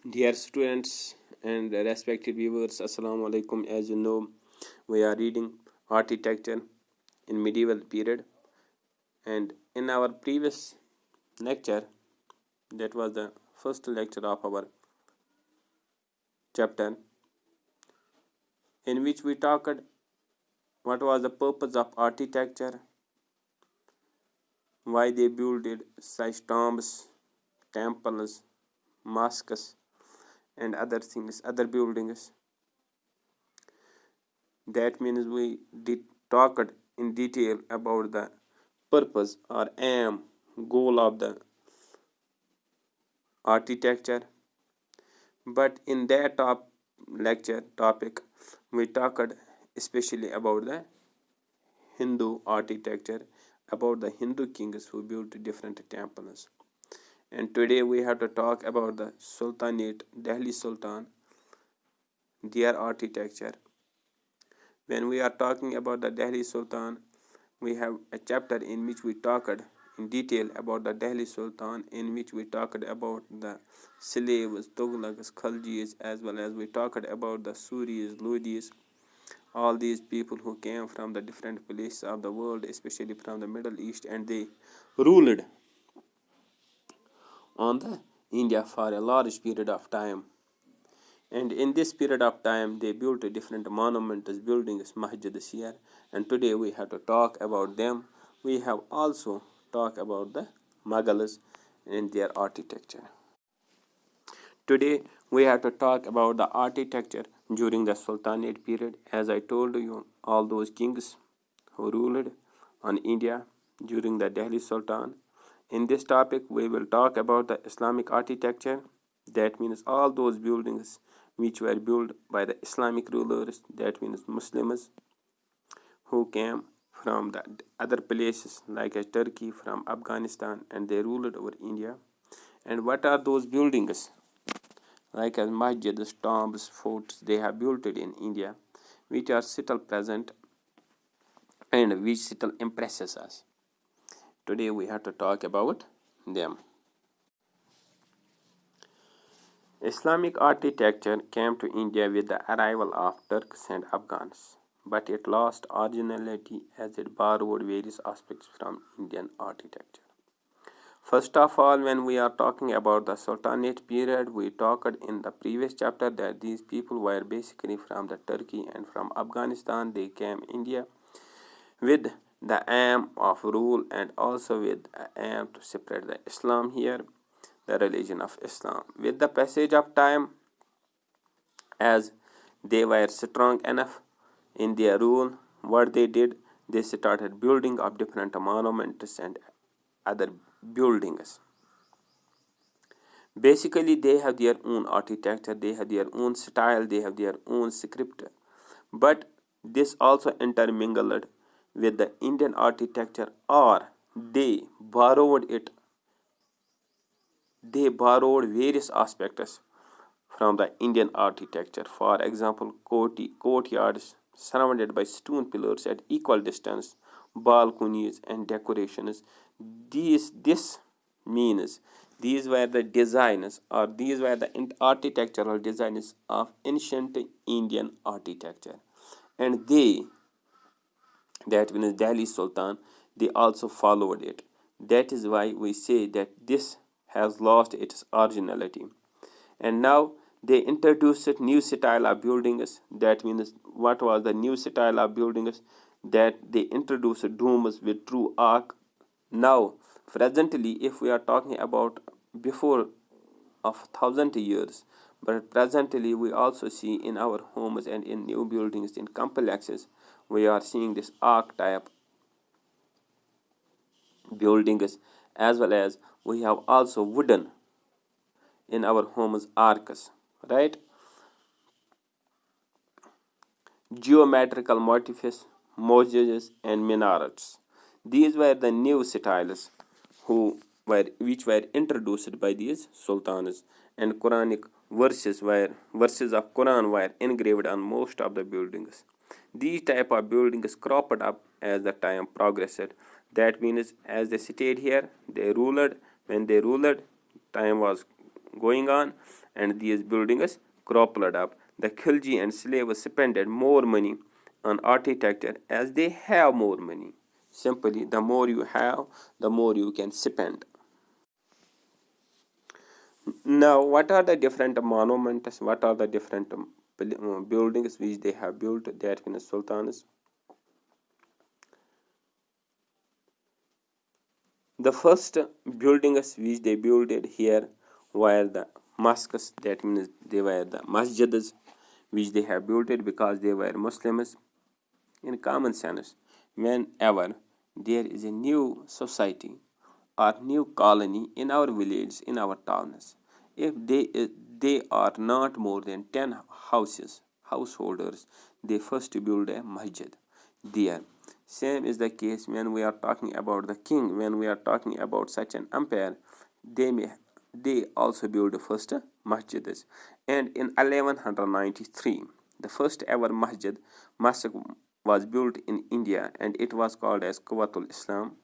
Dear students and respected viewers, Assalamu alaikum. As you know, we are reading architecture in medieval period, and in our previous lecture, that was the first lecture of our chapter, in which we talked what was the purpose of architecture, why they built such tombs, temples, mosques, and other things, other buildings. That means we talked in detail about the purpose or aim, goal of the architecture. But in that lecture topic, we talked especially about the Hindu architecture, about the Hindu kings who built different temples. And today we have to talk about the Sultanate, Delhi Sultan, their architecture. When we are talking about the Delhi Sultan, we have a chapter in which we talked in detail about the Delhi Sultan, in which we talked about the slaves, Tughlaqs, Khaljis, as well as we talked about the Suris, Ludis, all these people who came from the different places of the world, especially from the Middle East, and they ruled on the India for a large period of time. And in this period of time, they built different monuments, buildings, masjids here. And today we have to talk about them. We have also talked about the Mughals and their architecture. Today we have to talk about the architecture during the Sultanate period. As I told you, all those kings who ruled on India during the Delhi Sultan. In this topic, we will talk about the Islamic architecture. That means all those buildings which were built by the Islamic rulers, that means Muslims who came from the other places like Turkey, from Afghanistan, and they ruled over India. And what are those buildings? Like as masjids, tombs, forts, they have built it in India, which are still present and which still impresses us. Today we have to talk about them. Islamic architecture came to India with the arrival of Turks and Afghans, but it lost originality as it borrowed various aspects from Indian architecture. First of all, when we are talking about the Sultanate period, we talked in the previous chapter that these people were basically from the Turkey and from Afghanistan. They came India with the aim of rule and also with the aim to spread the Islam here, the religion of Islam. With the passage of time, as they were strong enough in their rule, what they did, they started building up different monuments and other buildings. Basically, they have their own architecture, they have their own style, they have their own script. But this also intermingled with the Indian architecture, or they borrowed various aspects from the Indian architecture. For example, courtyards surrounded by stone pillars at equal distance, balconies and decorations. This means these were the designs, or these were the architectural designs of ancient Indian architecture. And that means Delhi Sultan, they also followed it. That is why we say that this has lost its originality. And now they introduced new style of buildings. That means what was the new style of buildings? That they introduced domes with true arc. Now, presently, if we are talking about before of 1,000 years, but presently we also see in our homes and in new buildings, in complexes, we are seeing this arc type buildings, as well as we have also wooden in our homes arcs, right? Geometrical motifs, mosques and minarets. These were the new styles which were introduced by these sultans, and Quranic verses of Quran were engraved on most of the buildings. These type of buildings cropped up as the time progressed. That means as they stayed here, they ruled. When they ruled, time was going on, and these buildings crumpled up. The khilji and slaves spent more money on architecture as they have more money. Simply, the more you have, the more you can spend. Now, what are the different monuments? What are the different buildings which they have built? That in sultans. The first buildings which they built here were the mosques. That means they were the masjids which they have built it because they were Muslims. In common sense, whenever there is a new society or new colony in our village, in our towns, if they are not more than 10 householders, they first build a masjid there. Same is the case when we are talking about the king. When we are talking about such an empire, they also build first masjids. And in 1193, the first ever mosque was built in India, and it was called as Quwwatul Islam.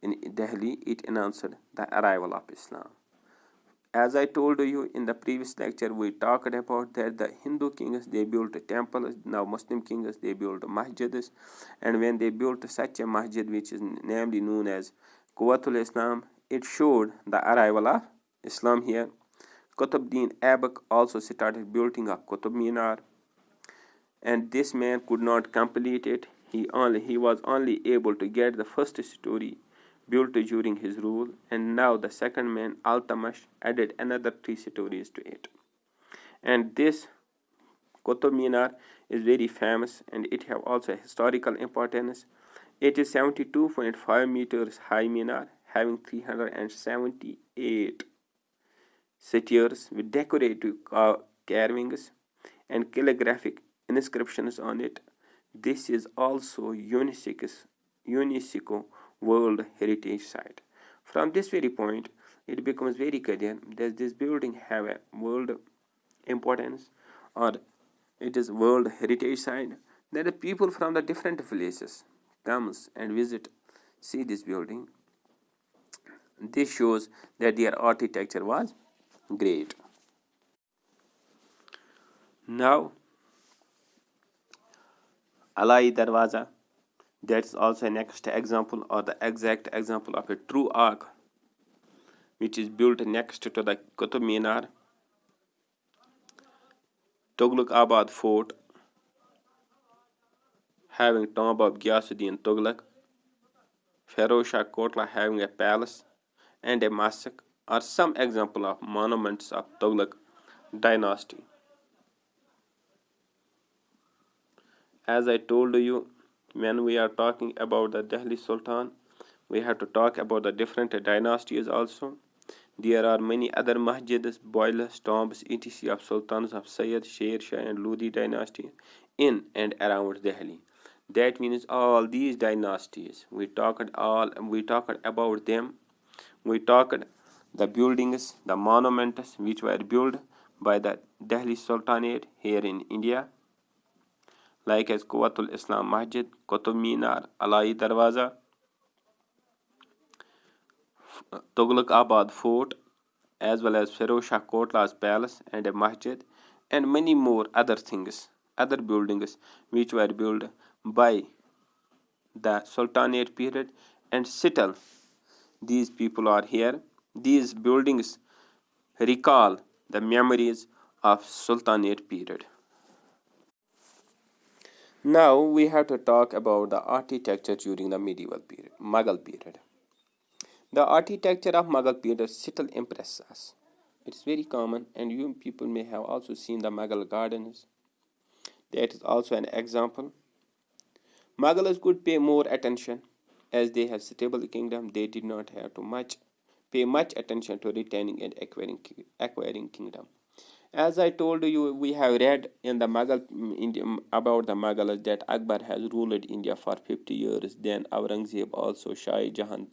In Delhi, it announced the arrival of Islam. As I told you in the previous lecture, we talked about that the Hindu kings, they built temples. Now Muslim kings, they built masjids. And when they built such a masjid, which is namely known as Quwwatul Islam, it showed the arrival of Islam here. Qutbuddin Aibak also started building a Qutb Minar, and this man could not complete it. He was only able to get the first story built during his rule, and now the second man, Altamash, added another 3 stories to it. And this Qutb Minar is very famous, and it have also historical importance. It is 72.5 meters high minar, having 378 stairs with decorative carvings and calligraphic inscriptions on it. This is also UNESCO World Heritage Site. From this very point, it becomes very clear that this building have a world importance, or it is World Heritage Site, that the people from the different places comes and see this building. This shows that their architecture was great. Now, Alai Darwaza, that's also a next example, or the exact example of a true arch, which is built next to the Qutb Minar. Tughlaq Abad Fort, having tomb of Ghiyasuddin Tughlaq. Feroz Shah Kotla having a palace and a mosque are some example of monuments of Tughlaq dynasty. As I told you, when we are talking about the Delhi Sultan, we have to talk about the different dynasties also. There are many other masjids, boilers, tombs, etc. of sultans of Sayyid, Sher Shah and Lodi dynasty in and around Delhi. That means all these dynasties, we talked about them. We talked the buildings, the monuments which were built by the Delhi Sultanate here in India, like as Quwwatul Islam Masjid, Qutb Minar, Alai Darwaza, Tughlaq Abad Fort, as well as Feroz Shah Kotla's palace and a masjid, and many more other things, other buildings which were built by the Sultanate period, and still these people are here. These buildings recall the memories of Sultanate period. Now we have to talk about the architecture during the medieval period, Mughal period. The architecture of Mughal period still impresses us. It is very common, and you people may have also seen the Mughal gardens. That is also an example. Mughals could pay more attention as they had stable kingdom. They did not have to pay much attention to retaining and acquiring kingdom. As I told you, we have read in the about the Mughals that Akbar has ruled India for 50 years. Then Aurangzeb also, Shah Jahan,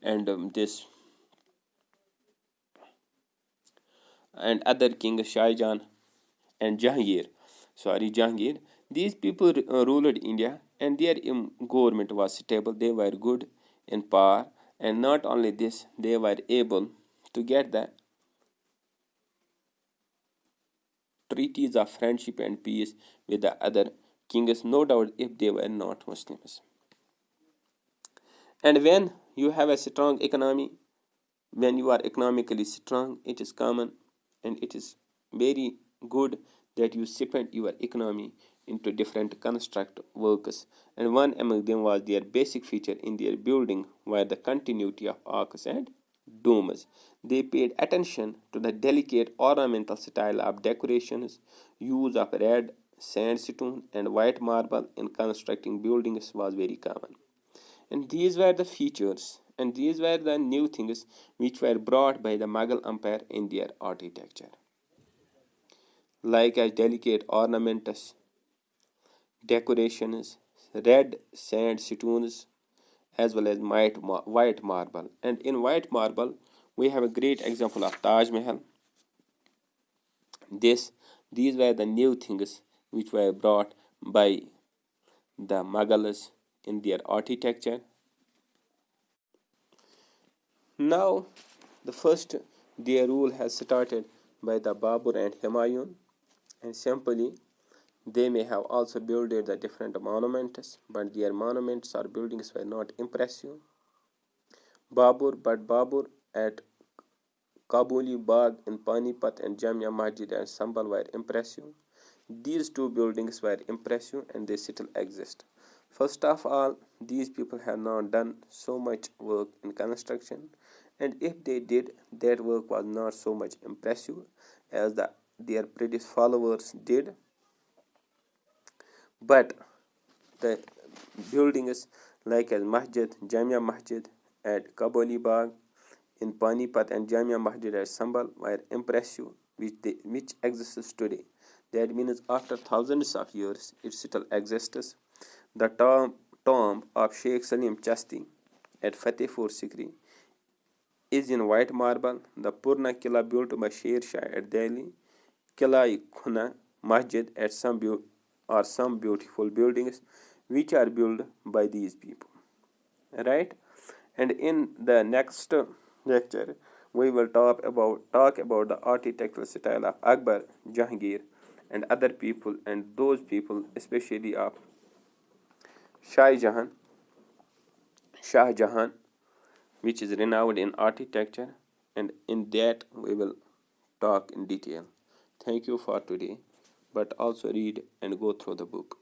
and other kings, Shah Jahan and Jahangir. These people ruled India, and their government was stable. They were good in power, and not only this, they were able to get the treaties of friendship and peace with the other kings, no doubt if they were not Muslims. And when you have a strong economy, when you are economically strong, it is common and it is very good that you spend your economy into different construct works, and one among them was their basic feature in their building were the continuity of arcs and domes. They paid attention to the delicate ornamental style of decorations, use of red sandstone and white marble in constructing buildings was very common. And these were the features and these were the new things which were brought by the Mughal Empire in their architecture, like as delicate ornaments, decorations, red sandstones, as well as white marble. And in white marble, we have a great example of Taj Mahal. These were the new things which were brought by the Mughals in their architecture. Now, the first their rule has started by the Babur and Humayun, and simply they may have also built the different monuments, but their monuments or buildings were not impressive. Babur at Kabuli Bagh in Panipat and Jamia Masjid and Sambal were impressive. These two buildings were impressive and they still exist. First of all, these people have not done so much work in construction, and if they did, that work was not so much impressive as their previous followers did. But the buildings like as Jamia Masjid at Kabuli Bagh in Panipat and Jamia Masjid at Sambal were impressive, which exists today. That means after thousands of years, it still exists. The tomb of Sheikh Salim Chasti at Fatehpur Sikri is in white marble. The Purna Killa built by Sher Shah at Delhi, Killa Khuna Masjid at some beautiful buildings which are built by these people. Right? And in the next lecture, we will talk about the architectural style of Akbar, Jahangir, and other people, and those people, especially of Shah Jahan, which is renowned in architecture, and in that we will talk in detail. Thank you for today, but also read and go through the book.